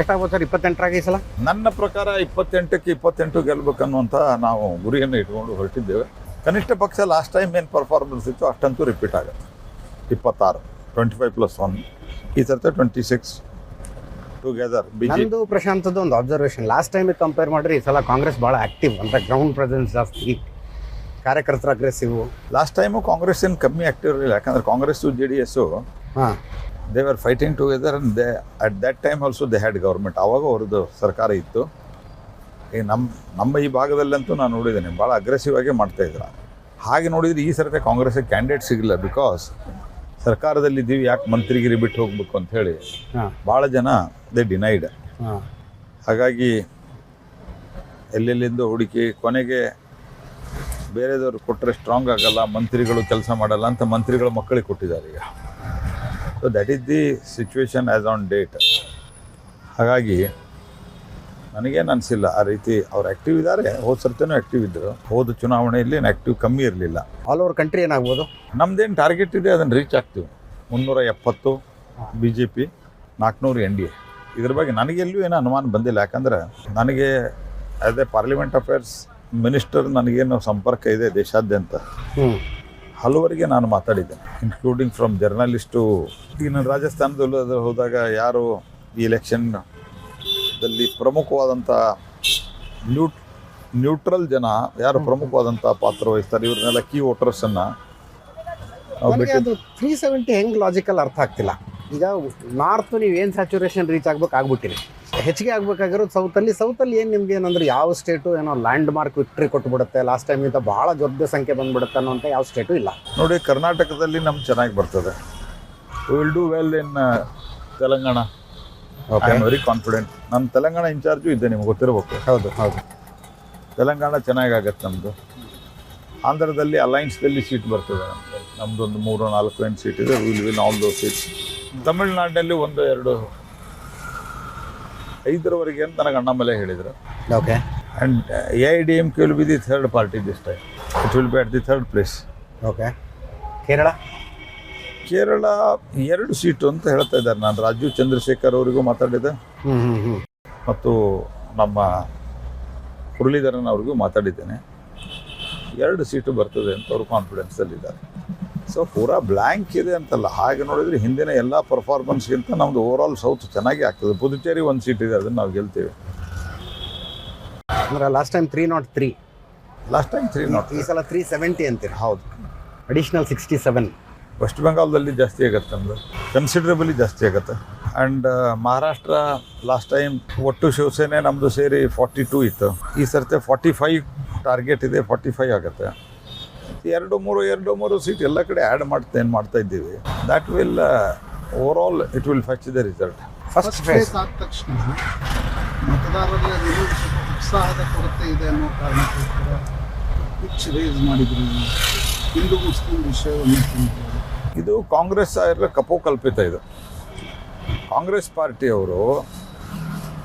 ಎಷ್ಟಾಗ್ಬೋದು ಸರ್ 28ರಾಗ ಈ ಸಲ? ನನ್ನ ಪ್ರಕಾರ 28ಕ್ಕೆ 28 ಗೆಲ್ಬೇಕನ್ನುವಂಥ ನಾವು ಗುರಿಯನ್ನು ಇಟ್ಕೊಂಡು ಹೊರಟಿದ್ದೇವೆ. ಕನಿಷ್ಠ ಪಕ್ಷ ಲಾಸ್ಟ್ ಟೈಮ್ ಏನು ಪರ್ಫಾರ್ಮೆನ್ಸ್ ಇತ್ತು ಅಷ್ಟಂತೂ ರಿಪೀಟ್ ಆಗುತ್ತೆ. 26 25+1 ಈ ಸರ್ತೆ 26 ಟುಗೆದರ್. ನಂದು ಪ್ರಶಾಂತದ್ದು ಒಂದು ಅಬ್ಸರ್ವೇಷನ್, ಲಾಸ್ಟ್ ಟೈಮಿಗೆ ಕಂಪೇರ್ ಮಾಡಿದ್ರೆ ಈ ಸಲ ಕಾಂಗ್ರೆಸ್ ಭಾಳ ಆ್ಯಕ್ಟಿವ್ ಅಂತ, ಗ್ರೌಂಡ್ ಪ್ರೆಸೆನ್ಸ್ ಜಾಸ್ತಿ, ಕಾರ್ಯಕರ್ತರ ಅಗ್ರೆಸಿವ್. ಲಾಸ್ಟ್ ಟೈಮು ಕಾಂಗ್ರೆಸ್ ಏನು ಕಮ್ಮಿ ಆ್ಯಕ್ಟಿವ್ ಇರಲಿಲ್ಲ, ಯಾಕಂದರೆ ಕಾಂಗ್ರೆಸ್ಸು JDS ಹಾಂ they are fighting together and they at that time also they had government. ಆವಾಗ ಅವ್ರದ್ದು ಸರ್ಕಾರ ಇತ್ತು. ಈಗ ನಮ್ಮ ಈ ಭಾಗದಲ್ಲಂತೂ ನಾನು ನೋಡಿದ್ದೇನೆ ಭಾಳ ಅಗ್ರೆಸಿವ್ ಆಗಿ ಮಾಡ್ತಾಯಿದ್ರು. ಹಾಗೆ ನೋಡಿದರೆ ಈ ಸರ್ತಿ ಕಾಂಗ್ರೆಸ್ಸಿಗೆ ಕ್ಯಾಂಡಿಡೇಟ್ ಸಿಗಲಿಲ್ಲ. ಬಿಕಾಸ್ ಸರ್ಕಾರದಲ್ಲಿದ್ದೀವಿ, ಯಾಕೆ ಮಂತ್ರಿಗಿರಿ ಬಿಟ್ಟು ಹೋಗ್ಬೇಕು ಅಂತ ಹೇಳಿ ಭಾಳ ಜನ ದೇ ಡಿನೈಡ್. ಹಾಗಾಗಿ ಎಲ್ಲೆಲ್ಲಿಂದ ಹುಡುಕಿ ಕೊನೆಗೆ ಬೇರೆದವ್ರು ಕೊಟ್ಟರೆ ಸ್ಟ್ರಾಂಗ್ ಆಗಲ್ಲ, ಮಂತ್ರಿಗಳು ಕೆಲಸ ಮಾಡಲ್ಲ ಅಂತ ಮಂತ್ರಿಗಳ ಮಕ್ಕಳಿಗೆ ಕೊಟ್ಟಿದ್ದಾರೆ ಈಗ. So that is the situation as on date. ಹಾಗಾಗಿ ನನಗೇನು ಅನಿಸಿಲ್ಲ ಆ ರೀತಿ ಅವ್ರು ಆ್ಯಕ್ಟಿವ್ ಇದ್ದಾರೆ. ಹೋದ ಸರ್ತಿನೂ ಆ್ಯಕ್ಟಿವ್ ಇದ್ದರು, ಹೋದ ಚುನಾವಣೆಯಲ್ಲಿ ಆ್ಯಕ್ಟಿವ್ ಕಮ್ಮಿ ಇರಲಿಲ್ಲ. ಆಲ್ ಓವರ್ ಕಂಟ್ರಿ ಏನಾಗ್ಬೋದು? ನಮ್ದೇನು ಟಾರ್ಗೆಟ್ ಇದೆ ಅದನ್ನು ರೀಚ್ ಆಗ್ತೀವಿ. 370 BJP, 400 NDA. ಇದ್ರ ಬಗ್ಗೆ ನನಗೆಲ್ಲೂ ಏನೂ ಅನುಮಾನ ಬಂದಿಲ್ಲ. ಯಾಕಂದರೆ ನನಗೆ as A parliament affairs minister ನನಗೇನು ಸಂಪರ್ಕ ಇದೆ ದೇಶಾದ್ಯಂತ. ಹಲವರಿಗೆ ನಾನು ಮಾತಾಡಿದ್ದೇನೆ, ಇನ್ಕ್ಲೂಡಿಂಗ್ ಫ್ರಮ್ ಜರ್ನಲಿಸ್ಟು. ಈಗ ನಾನು ರಾಜಸ್ಥಾನದಲ್ಲಿ ಹೋದಾಗ ಯಾರು ಈ ಎಲೆಕ್ಷನ್ದಲ್ಲಿ ಪ್ರಮುಖವಾದಂಥ ನ್ಯೂಟ್ರಲ್ ಜನ ಯಾರು ಪ್ರಮುಖವಾದಂಥ ಪಾತ್ರ ವಹಿಸ್ತಾರೆ, ಇವ್ರನ್ನೆಲ್ಲ ಕೀ ವೋಟರ್ಸನ್ನು ಅದು 370 ಹೆಂಗೆ ಲಾಜಿಕಲ್ ಅರ್ಥ ಆಗ್ತಿಲ್ಲ. ಈಗ ನಾರ್ತ್ ನೀವು ಏನು ಸ್ಯಾಚುರೇಷನ್ ರೀಚ್ ಆಗ್ಬಿಟ್ಟಿರಿ, ಹೆಚ್ಚಿಗೆ ಆಗಬೇಕಾಗಿರೋದು ಸೌತಲ್ಲಿ ಏನು ನಿಮ್ಗೆ ಏನಂದ್ರೆ ಯಾವ ಸ್ಟೇಟು ಏನೋ ಲ್ಯಾಂಡ್ ಮಾರ್ಕ್ ವಿಕ್ಟ್ರಿ ಕೊಟ್ಬಿಡುತ್ತೆ, ಲಾಸ್ಟ್ ಟೈಮಿಂದ ಭಾಳ ದೊಡ್ಡ ಸಂಖ್ಯೆ ಬಂದ್ಬಿಡುತ್ತೆ ಅನ್ನೋಂಥ ಯಾವ ಸ್ಟೇಟು ಇಲ್ಲ ನೋಡಿ. ಕರ್ನಾಟಕದಲ್ಲಿ ನಮ್ಗೆ ಚೆನ್ನಾಗಿ ಬರ್ತದೆ. We will do well in Telangana. I am very confident. ನಾನು ತೆಲಂಗಾಣ ಇನ್ಚಾರ್ಜು ಇದ್ದೆ, ನಿಮ್ಗೆ ಗೊತ್ತಿರಬೇಕು. ಹೌದು ತೆಲಂಗಾಣ ಚೆನ್ನಾಗಾಗತ್ತೆ ನಮ್ಮದು. ಆಂಧ್ರದಲ್ಲಿ ಅಲೈನ್ಸ್ದಲ್ಲಿ ಸೀಟ್ ಬರ್ತದೆ ನಮ್ಮದೊಂದು 3-4 ಸೀಟ್ ಇದೆ. Will all those seats. ತಮಿಳ್ನಾಡಿನಲ್ಲಿ 1-2 5ರವರೆಗೆ ಅಂತ ನನಗೆ ಅಣ್ಣಾಮಲೈ ಹೇಳಿದರು. Okay. And AIADMK will be the third party this time. It will be at the third place. Okay. Kerala 2 seat ಅಂತ ಹೇಳ್ತಾ ಇದ್ದಾರೆ. ನಾನು ರಾಜೀವ್ ಚಂದ್ರಶೇಖರ್ ಅವರಿಗೂ ಮಾತಾಡಿದ್ದೆ ಮತ್ತು ನಮ್ಮ ಮುರಳೀಧರನ್ ಅವ್ರಿಗೂ ಮಾತಾಡಿದ್ದೇನೆ. 2 ಸೀಟು ಬರ್ತದೆ ಅಂತ ಅವರು ಕಾನ್ಫಿಡೆನ್ಸಲ್ಲಿದ್ದಾರೆ. ಸೊ ಪೂರಾ ಬ್ಲ್ಯಾಂಕ್ ಇದೆ ಅಂತಲ್ಲ, ಹಾಗೆ ನೋಡಿದರೆ ಹಿಂದಿನ ಎಲ್ಲ ಪರ್ಫಾರ್ಮೆನ್ಸ್ಗಿಂತ ನಮ್ಮದು ಓವರಾಲ್ ಸೌತ್ ಚೆನ್ನಾಗಿ ಆಗ್ತದೆ. ಪುದುಚೇರಿ 1 ಸೀಟ್ ಇದೆ, ಅದನ್ನು ನಾವು ಗೆಲ್ತೀವಿ. ಅಂದರೆ ಲಾಸ್ಟ್ ಟೈಮ್ 303, ಲಾಸ್ಟ್ ಟೈಮ್ 303, ಈ ಸಲ 370 ಅಂತೀರಿ. ಹೌದು. ಅಡಿಷ್ನಲ್ 67. ವೆಸ್ಟ್ ಬೆಂಗಾಲ್ದಲ್ಲಿ ಜಾಸ್ತಿ ಆಗುತ್ತೆ, ನಮ್ಮದು ಕನ್ಸಿಡ್ರೇಬಲಿ ಜಾಸ್ತಿ ಆಗುತ್ತೆ. ಆ್ಯಂಡ್ ಮಹಾರಾಷ್ಟ್ರ ಲಾಸ್ಟ್ ಟೈಮ್ ಒಟ್ಟು ಶಿವಸೇನೆ ನಮ್ಮದು ಸೇರಿ 42 ಇತ್ತು. ಈ ಸರ್ತೆ 45 ಟಾರ್ಗೆಟ್ ಇದೆ, 45 ಆಗುತ್ತೆ. 2-3 ಸೀಟ್ ಎಲ್ಲ ಕಡೆ ಆ್ಯಡ್ ಮಾಡ್ತಾ ಇದ್ದೀವಿ. That will overall it will fetch the result. First phase ಆದ ತಕ್ಷಣ ಮತದಾರರಲ್ಲಿ ಉತ್ಸಾಹದ ಕೊರತೆ ಇದೆ ಅನ್ನೋ ಕಾರಣಕ್ಕೋಸ್ಕರ ಪಿಚ್ ರೇಸ್ ಮಾಡಿದ್ರು, ಹಿಂದೂ ಮುಸ್ಲಿಂ ವಿಷಯವನ್ನು. ಇದು ಕಾಂಗ್ರೆಸ್ ಆಗಿರೋ ಕಪೋಕಲ್ಪಿತ. ಇದು ಕಾಂಗ್ರೆಸ್ ಪಾರ್ಟಿಯವರು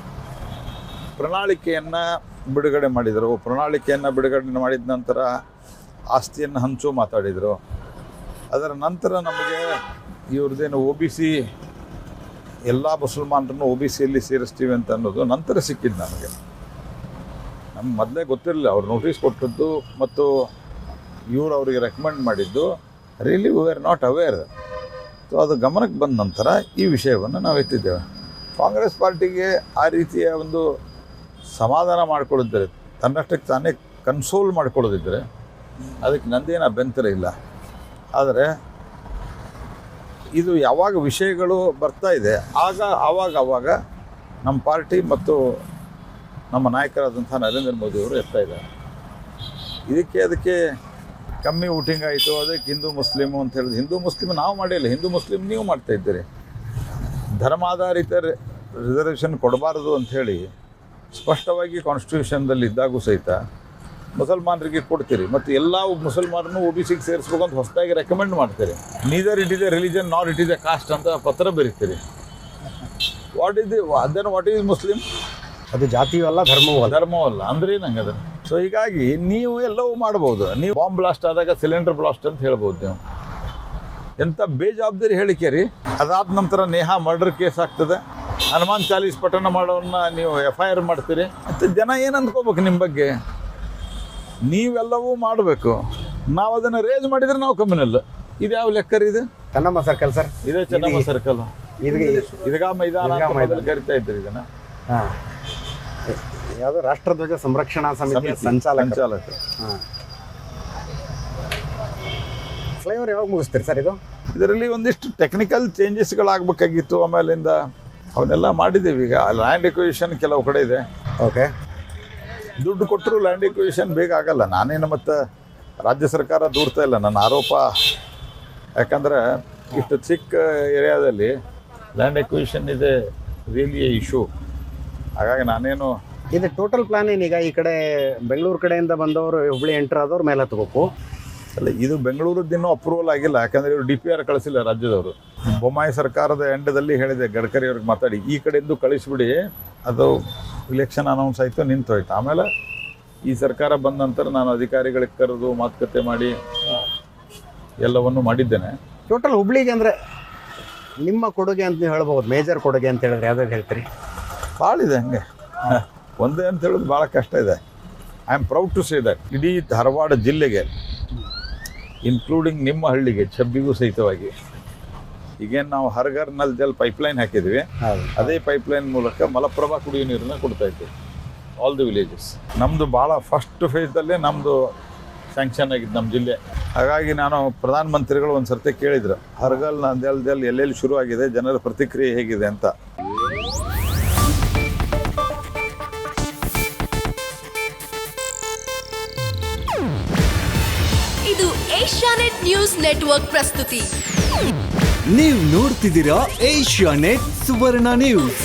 ಪ್ರಣಾಳಿಕೆಯನ್ನು ಬಿಡುಗಡೆ ಮಾಡಿದರು. ಪ್ರಣಾಳಿಕೆಯನ್ನು ಬಿಡುಗಡೆ ಮಾಡಿದ ನಂತರ ಆಸ್ತಿಯನ್ನು ಹಂಚು ಮಾತಾಡಿದರು. ಅದರ ನಂತರ ನಮಗೆ ಇವ್ರದ್ದೇನು OBC ಎಲ್ಲ ಮುಸಲ್ಮಾನರನ್ನು OBCಯಲ್ಲಿ ಸೇರಿಸ್ತೀವಿ ಅಂತ ಅನ್ನೋದು ನಂತರ ಸಿಕ್ಕಿದ್ದು ನಮಗೆ. ನಮ್ಗೆ ಮೊದಲೇ ಗೊತ್ತಿರಲಿಲ್ಲ. ಅವ್ರು ನೋಟಿಸ್ ಕೊಟ್ಟದ್ದು ಮತ್ತು ಇವರು ಅವರಿಗೆ ರೆಕಮೆಂಡ್ ಮಾಡಿದ್ದು really we are not aware. So ಅದು ಗಮನಕ್ಕೆ ಬಂದ ನಂತರ ಈ ವಿಷಯವನ್ನು ನಾವು ಎತ್ತಿದ್ದೇವೆ. ಕಾಂಗ್ರೆಸ್ ಪಾರ್ಟಿಗೆ ಆ ರೀತಿಯ ಒಂದು ಸಮಾಧಾನ ಮಾಡಿಕೊಳ್ಳಿದ್ದರೆ, ತನ್ನಷ್ಟಕ್ಕೆ ತಾನೇ ಕನ್ಸೋಲ್ ಮಾಡಿಕೊಳ್ಳೋದಿದ್ದರೆ ಅದಕ್ಕೆ ನಂದೇನು ಅಭ್ಯಂತರ ಇಲ್ಲ. ಆದರೆ ಇದು ಯಾವಾಗ ವಿಷಯಗಳು ಬರ್ತಾ ಇದೆ ಆವಾಗ ನಮ್ಮ ಪಾರ್ಟಿ ಮತ್ತು ನಮ್ಮ ನಾಯಕರಾದಂಥ ನರೇಂದ್ರ ಮೋದಿಯವರು ಎತ್ತಾ ಇದ್ದಾರೆ. ಅದಕ್ಕೆ ಕಮ್ಮಿ ವೋಟಿಂಗ್ ಆಯಿತು, ಅದಕ್ಕೆ ಹಿಂದೂ ಮುಸ್ಲಿಮು ಅಂತ ಹೇಳಿದ್ರು. ಹಿಂದೂ ಮುಸ್ಲಿಮ್ ನಾವು ಮಾಡಿಲ್ಲ, ಹಿಂದೂ ಮುಸ್ಲಿಮ್ ನೀವು ಮಾಡ್ತಾ ಇದ್ದೀರಿ. ಧರ್ಮಾಧಾರಿತ ರಿಸರ್ವೇಷನ್ ಕೊಡಬಾರ್ದು ಅಂಥೇಳಿ ಸ್ಪಷ್ಟವಾಗಿ ಕಾನ್ಸ್ಟಿಟ್ಯೂಷನ್ದಲ್ಲಿ ಇದ್ದಾಗೂ ಸಹಿತ ಮುಸಲ್ಮಾನರಿಗೆ ಕೊಡ್ತೀರಿ ಮತ್ತು ಎಲ್ಲ ಮುಸಲ್ಮಾನರನ್ನು OBCಗೆ ಸೇರಿಸ್ಬೇಕು ಅಂತ ಹೊಸದಾಗಿ ರೆಕಮೆಂಡ್ ಮಾಡ್ತೀರಿ. Neither it is A religion ನಾರ್ ಇಟ್ ಇಸ್ ಎ ಕಾಸ್ಟ್ ಅಂತ ಪತ್ರ ಬರೀತೀರಿ. What is Muslim? ಅದು ಜಾತಿಯೂ ಅಲ್ಲ, ಧರ್ಮವೂ ಅಲ್ಲ ಅಂದ್ರೆ ನಂಗೆ ಅದನ್ನು. ಸೊ ಹೀಗಾಗಿ ನೀವು ಎಲ್ಲವೂ ಮಾಡ್ಬೋದು. ನೀವು ಬಾಂಬ್ ಬ್ಲಾಸ್ಟ್ ಆದಾಗ ಸಿಲಿಂಡರ್ ಬ್ಲಾಸ್ಟ್ ಅಂತ ಹೇಳ್ಬೋದು. ನೀವು ಎಂಥ ಬೇಜವಾಬ್ದಾರಿ ಹೇಳಿಕೆ ರೀ. ಅದಾದ ನಂತರ ನೇಹಾ ಮರ್ಡರ್ ಕೇಸ್ ಆಗ್ತದೆ. ಹನುಮಾನ್ ಚಾಲೀಸ್ ಪಠಣ ಮಾಡೋನ್ನ ನೀವು FIR ಮಾಡ್ತೀರಿ. ಮತ್ತು ಜನ ಏನು ಅಂದ್ಕೋಬೇಕು ನಿಮ್ಮ ಬಗ್ಗೆ? ನೀವೆಲ್ಲವೂ ಮಾಡಬೇಕು, ನಾವು ಅದನ್ನು ರೇಜ್ ಮಾಡಿದರೆ ನಾವು ಕಮ್ಯುನಲ್. ಇದು ಯಾವ ಲೆಕ್ಕರ್ ಇದು? ಚೆನ್ನಮ್ಮ ಸರ್ಕಲ್ ಸರ್, ಇದೇ ಚೆನ್ನಮ್ಮ ಸರ್ಕಲ್, ಇದೀಗ ಮೈದಾನ ಈದ್ಗಾ ಮೈದಾನ ಕರಿತಾ ಇದ್ದೀರಿ ಇದನ್ನು. ಹಾಂ, ಯಾವುದು ರಾಷ್ಟ್ರಧ್ವಜ ಸಂರಕ್ಷಣಾ ಸಮಿತಿಯ ಸಂಚಾಲಕ. ಹಾಂ, ಫ್ಲೈಓವರ್ ಯಾವಾಗ ಮುಗಿಸ್ತೀರಿ ಸರ್ ಇದು? ಇದರಲ್ಲಿ ಒಂದಿಷ್ಟು ಟೆಕ್ನಿಕಲ್ ಚೇಂಜಸ್ಗಳಾಗಬೇಕಾಗಿತ್ತು, ಆಮೇಲಿಂದ ಅವನ್ನೆಲ್ಲ ಮಾಡಿದ್ದೀವಿ. ಈಗ ಲ್ಯಾಂಡ್ ಎಕ್ವಿಷನ್ ಕೆಲವು ಕಡೆ ಇದೆ. ಓಕೆ, ದುಡ್ಡು ಕೊಟ್ಟರು ಲ್ಯಾಂಡ್ ಎಕ್ವಿಷನ್ ಬೇಗ ಆಗಲ್ಲ. ನಾನೇನು ಮತ್ತು ರಾಜ್ಯ ಸರ್ಕಾರ ದೂರ್ತಾ ಇಲ್ಲ, ನನ್ನ ಆರೋಪ. ಯಾಕಂದರೆ ಇಷ್ಟು ಚಿಕ್ಕ ಏರಿಯಾದಲ್ಲಿ ಲ್ಯಾಂಡ್ ಎಕ್ವಿಷನ್ ಇದೆ ರಿಯಲಿ ಇಶ್ಯೂ. ಹಾಗಾಗಿ ನಾನೇನು ಇದು ಟೋಟಲ್ ಪ್ಲಾನ್ ಏನೀಗ ಈ ಕಡೆ ಬೆಂಗಳೂರು ಕಡೆಯಿಂದ ಬಂದವರು ಹುಬ್ಳಿ ಎಂಟ್ರ್ ಆದವ್ರು ಮೇಲೆ ಹತ್ಬೇಕು. ಅಲ್ಲ, ಇದು ಬೆಂಗಳೂರದ್ದು ಇನ್ನೂ ಅಪ್ರೂವಲ್ ಆಗಿಲ್ಲ. ಯಾಕಂದರೆ ಇವರು DPR ಕಳಿಸಿಲ್ಲ ರಾಜ್ಯದವರು. ಬೊಮ್ಮಾಯಿ ಸರ್ಕಾರದ ಎಂಡದಲ್ಲಿ ಹೇಳಿದೆ ಗಡ್ಕರಿ ಅವ್ರಿಗೆ ಮಾತಾಡಿ, ಈ ಕಡೆಯಿಂದ ಕಳಿಸ್ಬಿಡಿ, ಅದು ಇಲೆಕ್ಷನ್ ಅನೌನ್ಸ್ ಆಯಿತು, ನಿಂತೋಯ್ತು. ಆಮೇಲೆ ಈ ಸರ್ಕಾರ ಬಂದ ನಂತರ ನಾನು ಅಧಿಕಾರಿಗಳಿಗೆ ಕರೆದು ಮಾತುಕತೆ ಮಾಡಿ ಎಲ್ಲವನ್ನು ಮಾಡಿದ್ದೇನೆ. ಟೋಟಲ್ ಹುಬ್ಳಿಗೆ ಅಂದರೆ ನಿಮ್ಮ ಕೊಡುಗೆ ಅಂತ ನೀವು ಹೇಳ್ಬೋದು, ಮೇಜರ್ ಕೊಡುಗೆ ಅಂತ ಹೇಳಿದ್ರೆ ಯಾವ್ದಾದ್ರು ಹೇಳ್ತೀರಿ? ಭಾಳ ಇದೆ ಹಂಗೆ, ಒಂದೇ ಅಂತ ಹೇಳೋದು ಭಾಳ ಕಷ್ಟ ಇದೆ. I am proud to say that ಇಡೀ ಧಾರವಾಡ ಜಿಲ್ಲೆಗೆ, ಇನ್ಕ್ಲೂಡಿಂಗ್ ನಿಮ್ಮ ಹಳ್ಳಿಗೆ, ಛಬ್ಬಿಗೂ ಸಹಿತವಾಗಿ, ಈಗೇನು ನಾವು ಹರ್ಘರ್ ನಲ್ ಜಲ್ ಪೈಪ್ಲೈನ್ ಹಾಕಿದ್ವಿ, ಅದೇ ಪೈಪ್ಲೈನ್ ಮೂಲಕ ಮಲಪ್ರಭಾ ಕುಡಿಯೋ ನೀರನ್ನ ಕೊಡ್ತಾ ಇದ್ದೀವಿ ಆಲ್ ದಿ ವಿಲೇಜಸ್. ನಮ್ಮದು ಭಾಳ ಫಸ್ಟ್ ಫೇಸ್ದಲ್ಲೇ ನಮ್ಮದು ಸ್ಯಾಂಕ್ಷನ್ ಆಗಿದ್ದು ನಮ್ಮ ಜಿಲ್ಲೆ. ಹಾಗಾಗಿ ನಾನು ಪ್ರಧಾನಮಂತ್ರಿಗಳು ಒಂದು ಸರ್ತಿ ಕೇಳಿದ್ರು, ಹರ್ಗಲ್ ನಲ್ ಜಲ್ ಎಲ್ಲೆಲ್ಲಿ ಶುರು ಆಗಿದೆ, ಜನರ ಪ್ರತಿಕ್ರಿಯೆ ಹೇಗಿದೆ ಅಂತ. ಇದು ಏಷ್ಯಾನೆಟ್ ನ್ಯೂಸ್ ನೆಟ್ವರ್ಕ್ ಪ್ರಸ್ತುತಿ. ನೀವು ನೋಡ್ತಿದ್ದೀರಾ ಏಷ್ಯಾನೆಟ್ ಸುವರ್ಣ ನ್ಯೂಸ್.